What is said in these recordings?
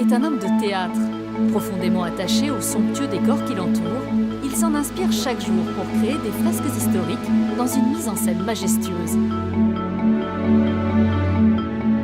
est un homme de théâtre. Profondément attaché au somptueux décor qui l'entoure, il s'en inspire chaque jour pour créer des fresques historiques dans une mise en scène majestueuse.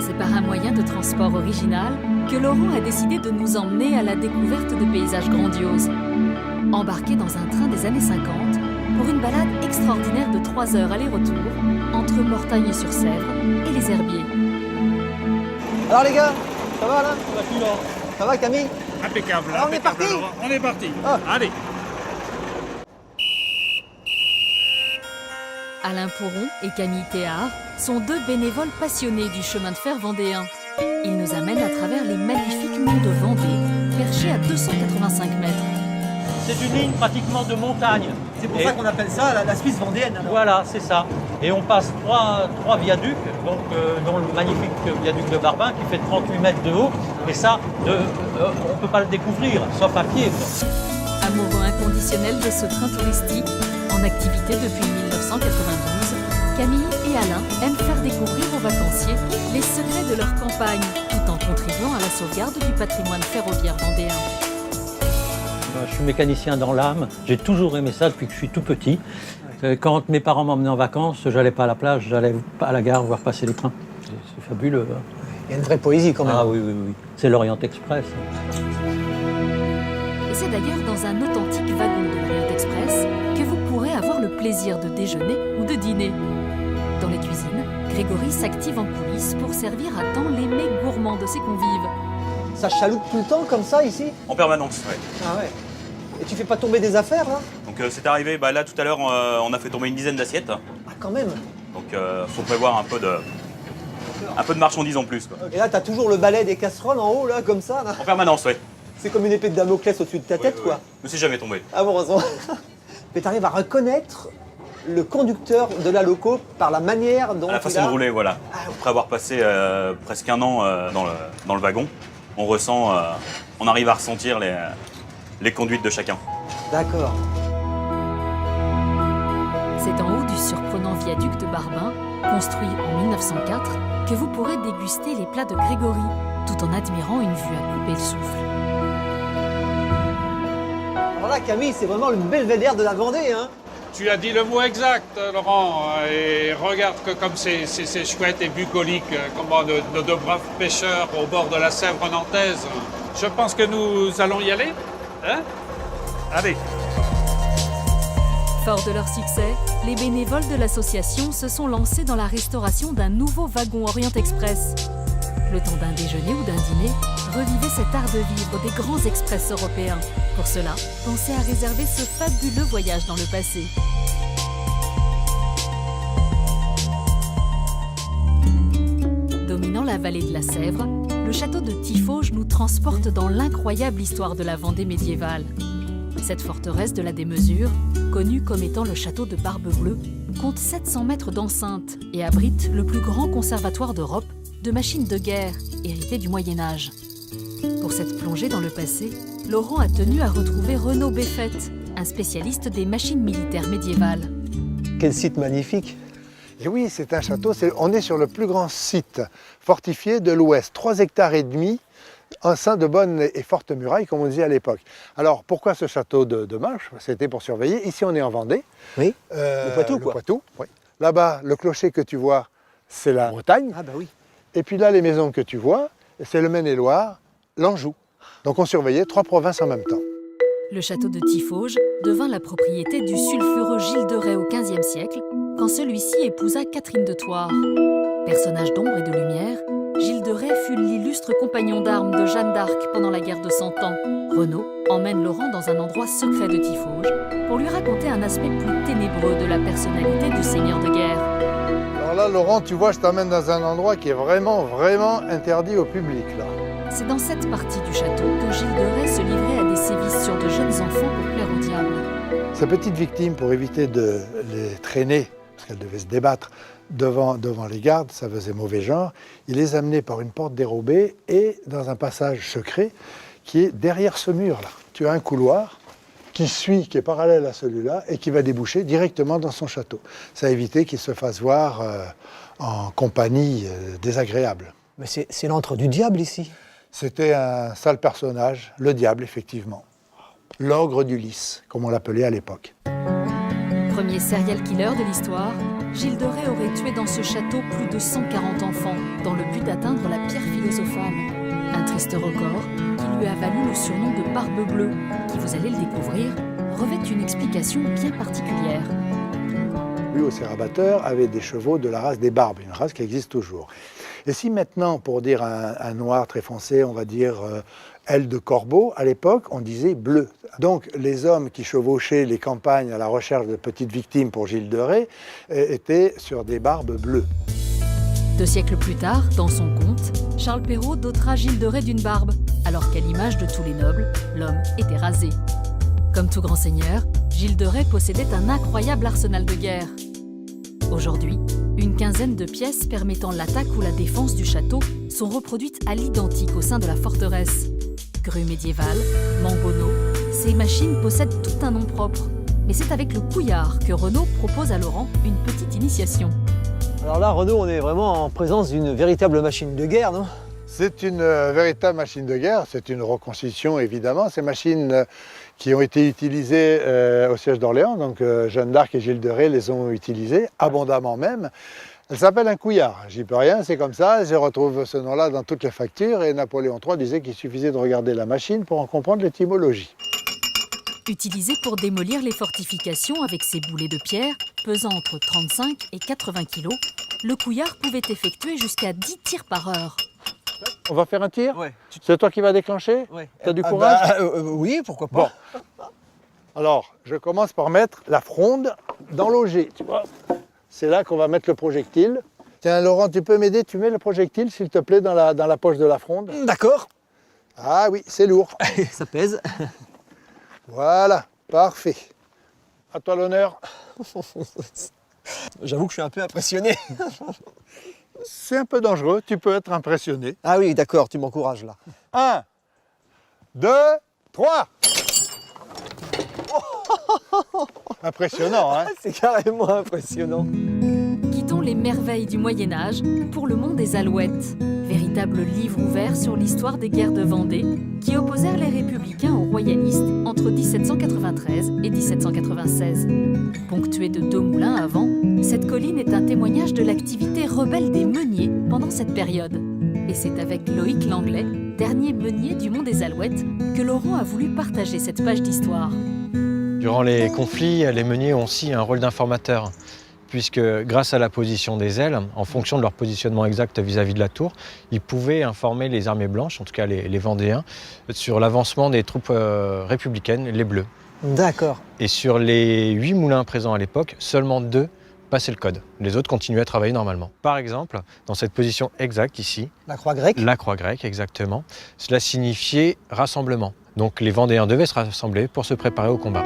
C'est par un moyen de transport original que Laurent a décidé de nous emmener à la découverte de paysages grandioses. Embarqué dans un train des années 50 pour une balade extraordinaire de 3 heures aller-retour entre Mortagne-sur-Sèvre et les Herbiers. Alors les gars, ça va là? Ça va, Ça va Camille? impeccable. Alors, on est parti? Laurent. On est parti. Ah. Allez. Alain Pourron et Camille Théard sont 2 bénévoles passionnés du chemin de fer vendéen. Ils nous amènent à travers les magnifiques monts de Vendée, perchés à 285 mètres. C'est une ligne pratiquement de montagne. C'est pour Et ça qu'on appelle ça la Suisse vendéenne alors. Voilà, c'est ça. Et on passe trois viaducs, donc, dont le magnifique viaduc de Barbin qui fait 38 mètres de haut. Et ça, on ne peut pas le découvrir, sauf à pied. Amoureux inconditionnel de ce train touristique, en activité depuis 1992, Camille et Alain aiment faire découvrir aux vacanciers les secrets de leur campagne, tout en contribuant à la sauvegarde du patrimoine ferroviaire vendéen. Je suis mécanicien dans l'âme. J'ai toujours aimé ça depuis que je suis tout petit. Quand mes parents m'emmenaient en vacances, j'allais pas à la plage, j'allais à la gare voir passer les trains. C'est fabuleux. Il y a une vraie poésie quand même. Ah oui, oui, oui. C'est l'Orient Express. Et c'est d'ailleurs dans un authentique wagon de l'Orient Express que vous pourrez avoir le plaisir de déjeuner ou de dîner. Dans les cuisines, Grégory s'active en coulisses pour servir à temps les mets gourmands de ses convives. Ça chaloupe tout le temps comme ça ici? En permanence, oui. Ah ouais. Et tu fais pas tomber des affaires là? Donc c'est arrivé, là tout à l'heure, on a fait tomber une dizaine d'assiettes. Ah quand même. Donc faut prévoir un peu de marchandises en plus, quoi. Et là t'as toujours le balai des casseroles en haut là, comme ça là. En permanence, oui. C'est comme une épée de Damoclès au-dessus de ta tête quoi. Je me suis jamais tombé. Ah bon, heureusement. Mais t'arrives à reconnaître le conducteur de la loco par la manière dont À la façon de rouler, voilà. Après avoir passé presque un an dans le wagon, on arrive à ressentir les conduites de chacun. D'accord. C'est en haut du surprenant viaduc de Barbin, construit en 1904, que vous pourrez déguster les plats de Grégory, tout en admirant une vue à couper le souffle. Alors là Camille, c'est vraiment le belvédère de la Vendée hein. Tu as dit le mot exact, Laurent. Et regarde que comme c'est chouette et bucolique, comment nos 2 braves pêcheurs au bord de la Sèvre nantaise. Je pense que nous allons y aller. Hein? Allez. Fort de leur succès, les bénévoles de l'association se sont lancés dans la restauration d'un nouveau wagon Orient Express. Le temps d'un déjeuner ou d'un dîner, revivez cet art de vivre des grands express européens. Pour cela, pensez à réserver ce fabuleux voyage dans le passé. Dominant la vallée de la Sèvre, le château de Tiffauges nous transporte dans l'incroyable histoire de la Vendée médiévale. Cette forteresse de la démesure, connue comme étant le château de Barbe-Bleue, compte 700 mètres d'enceinte et abrite le plus grand conservatoire d'Europe de machines de guerre héritées du Moyen-Âge. Pour cette plongée dans le passé, Laurent a tenu à retrouver Renaud Beffette, un spécialiste des machines militaires médiévales. Quel site magnifique. Et oui, c'est un château, on est sur le plus grand site fortifié de l'Ouest, 3,5 hectares enceint de bonnes et fortes murailles, comme on disait à l'époque. Alors, pourquoi ce château de Marche? C'était pour surveiller. Ici, on est en Vendée. Oui, le Poitou, quoi. Le Poitou, oui. Là-bas, le clocher que tu vois, c'est la Bretagne. Ah bah oui. Et puis là, les maisons que tu vois, c'est le Maine-et-Loire, l'Anjou. Donc, on surveillait 3 provinces en même temps. Le château de Tiffauges devint la propriété du sulfureux Gilles de Rais au XVe siècle, quand celui-ci épousa Catherine de Thouars. Personnage d'ombre et de lumière, Gilles de Rais fut l'illustre compagnon d'armes de Jeanne d'Arc pendant la guerre de 100 ans. Renaud emmène Laurent dans un endroit secret de Tiffauges pour lui raconter un aspect plus ténébreux de la personnalité du seigneur de guerre. Alors là, Laurent, tu vois, je t'emmène dans un endroit qui est vraiment, vraiment interdit au public, là. C'est dans cette partie du château que Gilles de Rais se livrait à des sévices sur de jeunes enfants pour plaire au diable. Sa petite victime, pour éviter de les traîner, parce qu'elle devait se débattre devant les gardes, ça faisait mauvais genre, il les amenait par une porte dérobée et dans un passage secret qui est derrière ce mur-là. Tu as un couloir qui est parallèle à celui-là et qui va déboucher directement dans son château. Ça a évité qu'il se fasse voir en compagnie désagréable. Mais c'est l'antre du diable ici. C'était un sale personnage, le diable, effectivement. L'ogre d'Ulysse, comme on l'appelait à l'époque. Premier serial killer de l'histoire, Gilles de Rais aurait tué dans ce château plus de 140 enfants, dans le but d'atteindre la pierre philosophale. Un triste record qui lui a valu le surnom de Barbe Bleue, qui, vous allez le découvrir, revêt une explication bien particulière. Lui, aussi rabatteur, avait des chevaux de la race des Barbes, une race qui existe toujours. Et si maintenant, pour dire un noir très foncé, on va dire aile de corbeau, à l'époque, on disait bleu. Donc les hommes qui chevauchaient les campagnes à la recherche de petites victimes pour Gilles de Rais étaient sur des barbes bleues. 2 siècles plus tard, dans son conte, Charles Perrault dotera Gilles de Rais d'une barbe, alors qu'à l'image de tous les nobles, l'homme était rasé. Comme tout grand seigneur, Gilles de Rais possédait un incroyable arsenal de guerre. Aujourd'hui, une quinzaine de pièces permettant l'attaque ou la défense du château sont reproduites à l'identique au sein de la forteresse. Grue médiévale, mangonneau, ces machines possèdent tout un nom propre. Mais c'est avec le couillard que Renaud propose à Laurent une petite initiation. Alors là, Renaud, on est vraiment en présence d'une véritable machine de guerre, non? C'est une véritable machine de guerre, c'est une reconstitution évidemment. Ces machines qui ont été utilisées au siège d'Orléans, donc Jeanne d'Arc et Gilles de Rais les ont utilisées, abondamment même. Elle s'appelle un couillard, j'y peux rien, c'est comme ça, je retrouve ce nom-là dans toutes les factures et Napoléon III disait qu'il suffisait de regarder la machine pour en comprendre l'étymologie. Utilisé pour démolir les fortifications avec ses boulets de pierre, pesant entre 35 et 80 kg, le couillard pouvait effectuer jusqu'à 10 tirs par heure. On va faire un tir? Ouais. C'est toi qui vas déclencher? Ouais. T'as du courage? Oui, pourquoi pas. Bon. Alors, je commence par mettre la fronde dans l'auger, tu vois. C'est là qu'on va mettre le projectile. Tiens, Laurent, tu peux m'aider? Tu mets le projectile, s'il te plaît, dans la poche de la fronde. D'accord. Ah oui, c'est lourd. Ça pèse. Voilà, parfait. À toi l'honneur. J'avoue que je suis un peu impressionné. C'est un peu dangereux, tu peux être impressionné. Ah oui, d'accord, tu m'encourages là. 1, 2, 3. Impressionnant, hein? C'est carrément impressionnant. Quittons les merveilles du Moyen-Âge pour le monde des Alouettes, véritable livre ouvert sur l'histoire des guerres de Vendée qui opposèrent les républicains aux royalistes entre 1793 et 1796. Ponctuée de 2 moulins à vent, cette colline est un témoignage de l'activité rebelle des meuniers pendant cette période. Et c'est avec Loïc Langlais, dernier meunier du Mont des Alouettes, que Laurent a voulu partager cette page d'histoire. Durant les conflits, les meuniers ont aussi un rôle d'informateur, puisque grâce à la position des ailes, en fonction de leur positionnement exact vis-à-vis de la tour, ils pouvaient informer les armées blanches, en tout cas les Vendéens, sur l'avancement des troupes républicaines, les Bleus. D'accord. Et sur les 8 moulins présents à l'époque, seulement 2 passaient le code. Les autres continuaient à travailler normalement. Par exemple, dans cette position exacte ici, La croix grecque. la croix grecque exactement, cela signifiait rassemblement. Donc les Vendéens devaient se rassembler pour se préparer au combat.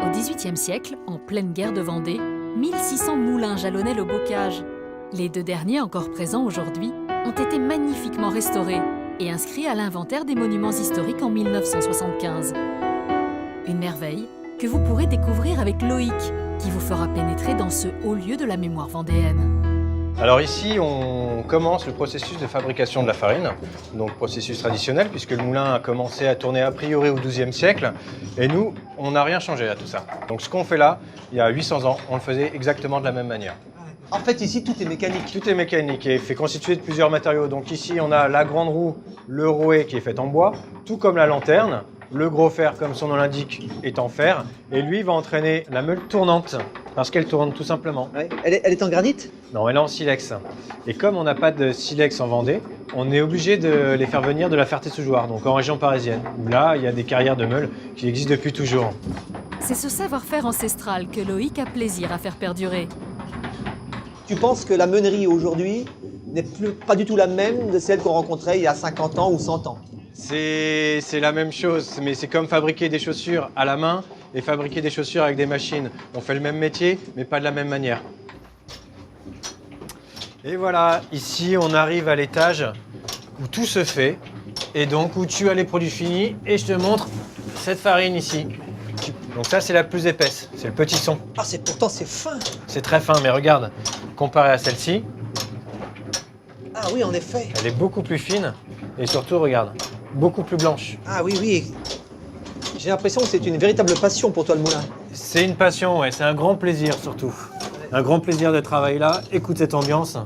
Au XVIIIe siècle, en pleine guerre de Vendée, 1600 moulins jalonnaient le bocage. Les 2 derniers, encore présents aujourd'hui, ont été magnifiquement restaurés et inscrits à l'inventaire des monuments historiques en 1975. Une merveille que vous pourrez découvrir avec Loïc, qui vous fera pénétrer dans ce haut lieu de la mémoire vendéenne. Alors ici, on commence le processus de fabrication de la farine, donc processus traditionnel, puisque le moulin a commencé à tourner a priori au XIIe siècle, et nous, on n'a rien changé à tout ça. Donc ce qu'on fait là, il y a 800 ans, on le faisait exactement de la même manière. En fait, ici, tout est mécanique. Tout est mécanique et fait constitué de plusieurs matériaux. Donc ici, on a la grande roue, le rouet qui est fait en bois, tout comme la lanterne. Le gros fer, comme son nom l'indique, est en fer, et lui va entraîner la meule tournante, parce qu'elle tourne tout simplement. Ouais. Elle est en granit? Non, elle est en silex. Et comme on n'a pas de silex en Vendée, on est obligé de les faire venir de la Ferté-sous-Jouarre, donc en région parisienne, où là, il y a des carrières de meules qui existent depuis toujours. C'est ce savoir-faire ancestral que Loïc a plaisir à faire perdurer. Tu penses que la meunerie aujourd'hui n'est pas du tout la même de celle qu'on rencontrait il y a 50 ans ou 100 ans? C'est la même chose, mais c'est comme fabriquer des chaussures à la main et fabriquer des chaussures avec des machines. On fait le même métier, mais pas de la même manière. Et voilà, ici on arrive à l'étage où tout se fait, et donc où tu as les produits finis, et je te montre cette farine ici. Donc ça c'est la plus épaisse, c'est le petit son. Ah, pourtant c'est fin. C'est très fin, mais regarde, comparé à celle-ci, Ah oui, en effet. elle est beaucoup plus fine. Et surtout, regarde, beaucoup plus blanche. Ah oui, oui. J'ai l'impression que c'est une véritable passion pour toi, le moulin. C'est une passion, ouais, c'est un grand plaisir surtout. Un grand plaisir de travailler là. Écoute cette ambiance.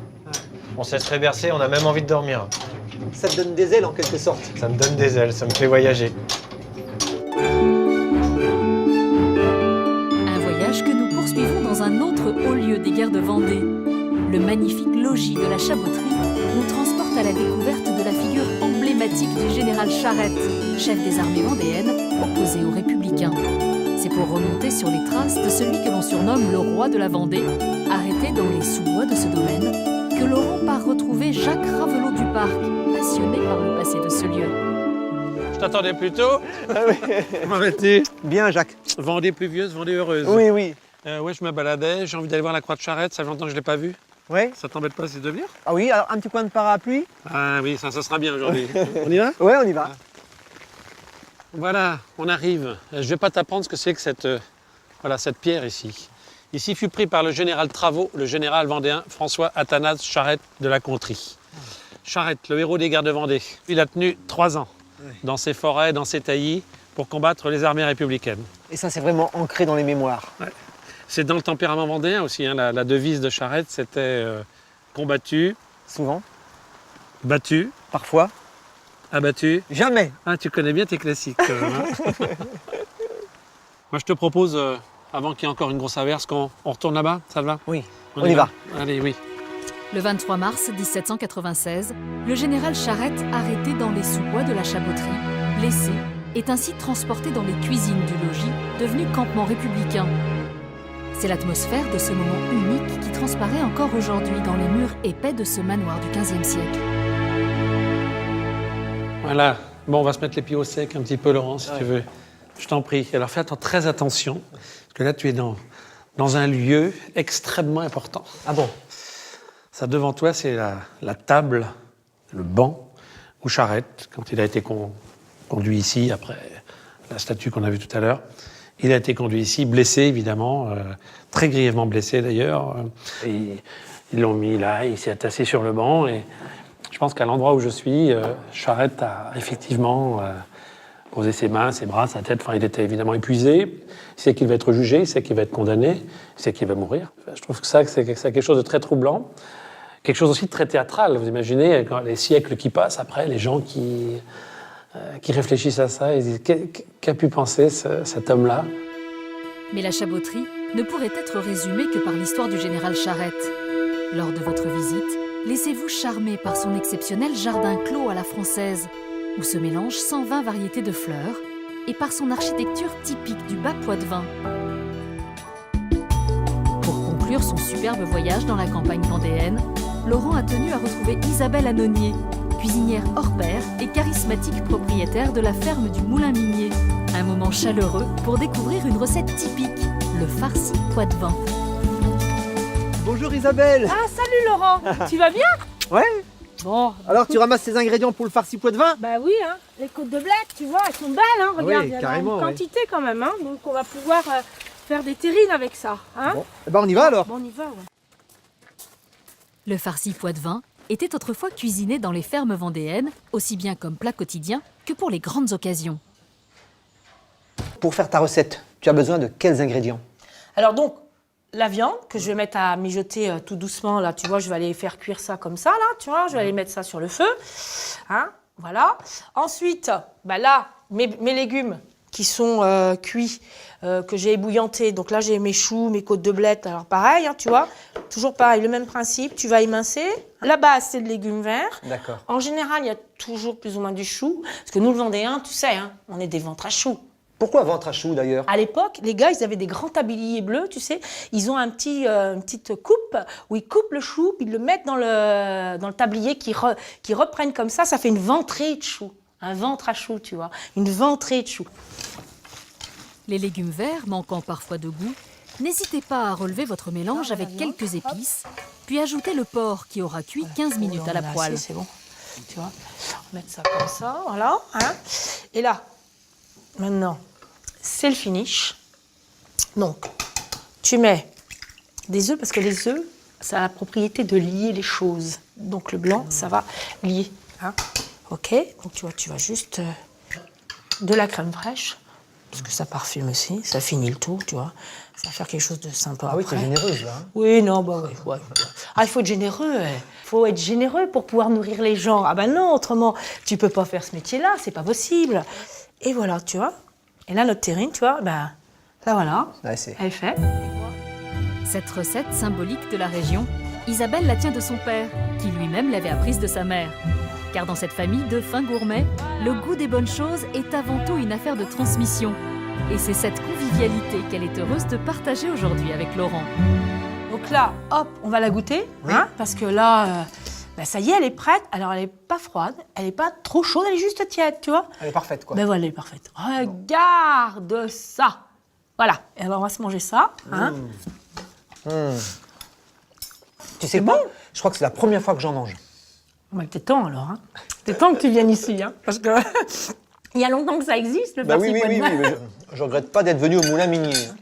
On se laisse bercer, on a même envie de dormir. Ça te donne des ailes en quelque sorte. Ça me donne des ailes, ça me fait voyager. Un voyage que nous poursuivons dans un autre haut lieu des guerres de Vendée. Le magnifique logis de la Chaboterie nous transporte à la découverte de la figure emblématique du général Charette, chef des armées vendéennes, opposé aux Républicains. C'est pour remonter sur les traces de celui que l'on surnomme le roi de la Vendée, arrêté dans les sous-bois de ce domaine, que Laurent part retrouver Jacques Ravelot du Parc, passionné par le passé de ce lieu. Je t'attendais plus tôt. Comment vas-tu? Bien, Jacques. Vendée pluvieuse, Vendée heureuse. Oui, oui. Ouais, je me baladais, j'ai envie d'aller voir la croix de Charette, ça fait longtemps que je ne l'ai pas vue. Ouais. Ça t'embête pas si de venir? Ah oui, alors un petit coin de parapluie. Ah oui, ça sera bien aujourd'hui. On y va? Ouais, on y va. Voilà, on arrive. Je ne vais pas t'apprendre ce que c'est que cette pierre ici. Ici fut pris par le général Travaux, le général vendéen François Athanase Charette de la Contrie. Charette, le héros des guerres de Vendée. Il a tenu 3 ans dans ses forêts, dans ses taillis, pour combattre les armées républicaines. Et ça, c'est vraiment ancré dans les mémoires. C'est dans le tempérament vendéen aussi. Hein. La devise de Charette, c'était combattu, Souvent. battu, Parfois. abattu. Jamais. Ah, tu connais bien tes classiques. Hein. Moi, je te propose, avant qu'il y ait encore une grosse averse, qu'on retourne là-bas. Ça te va? Oui, on y va. Allez, oui. Le 23 mars 1796, le général Charette, arrêté dans les sous-bois de la Chaboterie, blessé, est ainsi transporté dans les cuisines du logis, devenu campement républicain. C'est l'atmosphère de ce moment unique qui transparaît encore aujourd'hui dans les murs épais de ce manoir du XVe siècle. Voilà. Bon, on va se mettre les pieds au sec un petit peu, Laurent, si tu veux. Je t'en prie. Alors, fais très attention, parce que là, tu es dans un lieu extrêmement important. Ah bon? Ça, devant toi, c'est la table, le banc, où Charette, quand il a été conduit ici, après la statue qu'on a vue tout à l'heure, il a été conduit ici, blessé, évidemment, très grièvement blessé, d'ailleurs. Et ils l'ont mis là, il s'est assis sur le banc, et je pense qu'à l'endroit où je suis, Charette a effectivement posé ses mains, ses bras, sa tête. Enfin, il était évidemment épuisé. Il sait qu'il va être jugé, il sait qu'il va être condamné, il sait qu'il va mourir. Je trouve que c'est quelque chose de très troublant. Quelque chose aussi de très théâtral. Vous imaginez, quand les siècles qui passent après, les gens qui réfléchissent à ça, ils disent qu'a pu penser cet homme-là? Mais la Chaboterie ne pourrait être résumée que par l'histoire du général Charette. Lors de votre visite, laissez-vous charmer par son exceptionnel jardin clos à la française, où se mélangent 120 variétés de fleurs, et par son architecture typique du bas Poitevin. Pour conclure son superbe voyage dans la campagne vendéenne, Laurent a tenu à retrouver Isabelle Annonier, cuisinière hors pair et charismatique propriétaire de la ferme du Moulin Minier. Un moment chaleureux pour découvrir une recette typique, le farci Poitevin. Bonjour Isabelle. Ah, salut Laurent. Tu vas bien? Ouais. Bon. Alors, tu ramasses tes ingrédients pour le farci Poitevin? Bah oui, hein. Les côtes de bled, tu vois, elles sont belles, hein. Regarde, Oui, il y en a carrément, une quantité quand même, hein. Donc on va pouvoir faire des terrines avec ça, hein. Bon, eh ben on y va alors. Bon, on y va, ouais. Le farci Poitevin était autrefois cuisiné dans les fermes vendéennes, aussi bien comme plat quotidien que pour les grandes occasions. Pour faire ta recette, tu as besoin de quels ingrédients? Alors donc, la viande que je vais mettre à mijoter tout doucement, là, tu vois, je vais aller faire cuire ça comme ça, là, tu vois, je vais aller mettre ça sur le feu, hein, voilà. Ensuite, bah là, mes légumes qui sont cuits, que j'ai ébouillantés, donc là, j'ai mes choux, mes côtes de bled, alors pareil, hein, tu vois, toujours pareil, le même principe, tu vas émincer. La base, c'est de légumes verts. D'accord. En général, il y a toujours plus ou moins du chou, parce que nous, le Vendéen, tu sais, hein, on est des ventres à choux. Pourquoi ventre à choux d'ailleurs? À l'époque, les gars, ils avaient des grands tabliers bleus, tu sais. Ils ont une petite coupe où ils coupent le chou, puis ils le mettent dans le tablier qui reprennent comme ça. Ça fait une ventrée de chou. Un ventre à chou, tu vois. Une ventrée de chou. Les légumes verts, manquant parfois de goût, n'hésitez pas à relever votre mélange avec quelques épices, puis ajoutez le porc qui aura cuit 15 minutes à la poêle. C'est bon, tu vois. On va mettre ça comme ça, voilà. Hein. Et là, maintenant, c'est le finish. Donc, tu mets des œufs, parce que les œufs, ça a la propriété de lier les choses. Donc le blanc, ça va lier. Hein. Ok, donc tu vois, tu vas juste de la crème fraîche, parce que ça parfume aussi, ça finit le tour, tu vois. Ça va faire quelque chose de sympa. Ah oui, après. t'es généreuse là. Hein. Oui, non, bah oui. Ouais. Ah, il faut être généreux. Il faut être généreux pour pouvoir nourrir les gens. Ah ben non, autrement, tu peux pas faire ce métier-là, c'est pas possible. Et voilà, tu vois. Et là, notre terrine, tu vois, ben, là voilà, Ouais, c'est... elle est faite. Cette recette symbolique de la région, Isabelle la tient de son père, qui lui-même l'avait apprise de sa mère. Car dans cette famille de fins gourmets, le goût des bonnes choses est avant tout une affaire de transmission. Et c'est cette convivialité qu'elle est heureuse de partager aujourd'hui avec Laurent. Donc là, hop, on va la goûter, Oui. hein, parce que là, ben, ça y est, elle est prête. Alors, elle n'est pas froide, elle n'est pas trop chaude, elle est juste tiède, tu vois. Elle est parfaite, quoi. Ben voilà, elle est parfaite. Regarde ça. Voilà. Et alors, on va se manger ça. Hein. Tu sais quoi? Je crois que c'est la première fois que j'en mange. Bah, t'es temps alors. Hein. T'es temps que tu viennes ici. Hein, parce que il y a longtemps que ça existe, le Bah farci oui, pois de mer. mais je regrette pas d'être venu au Moulin Minier. Hein.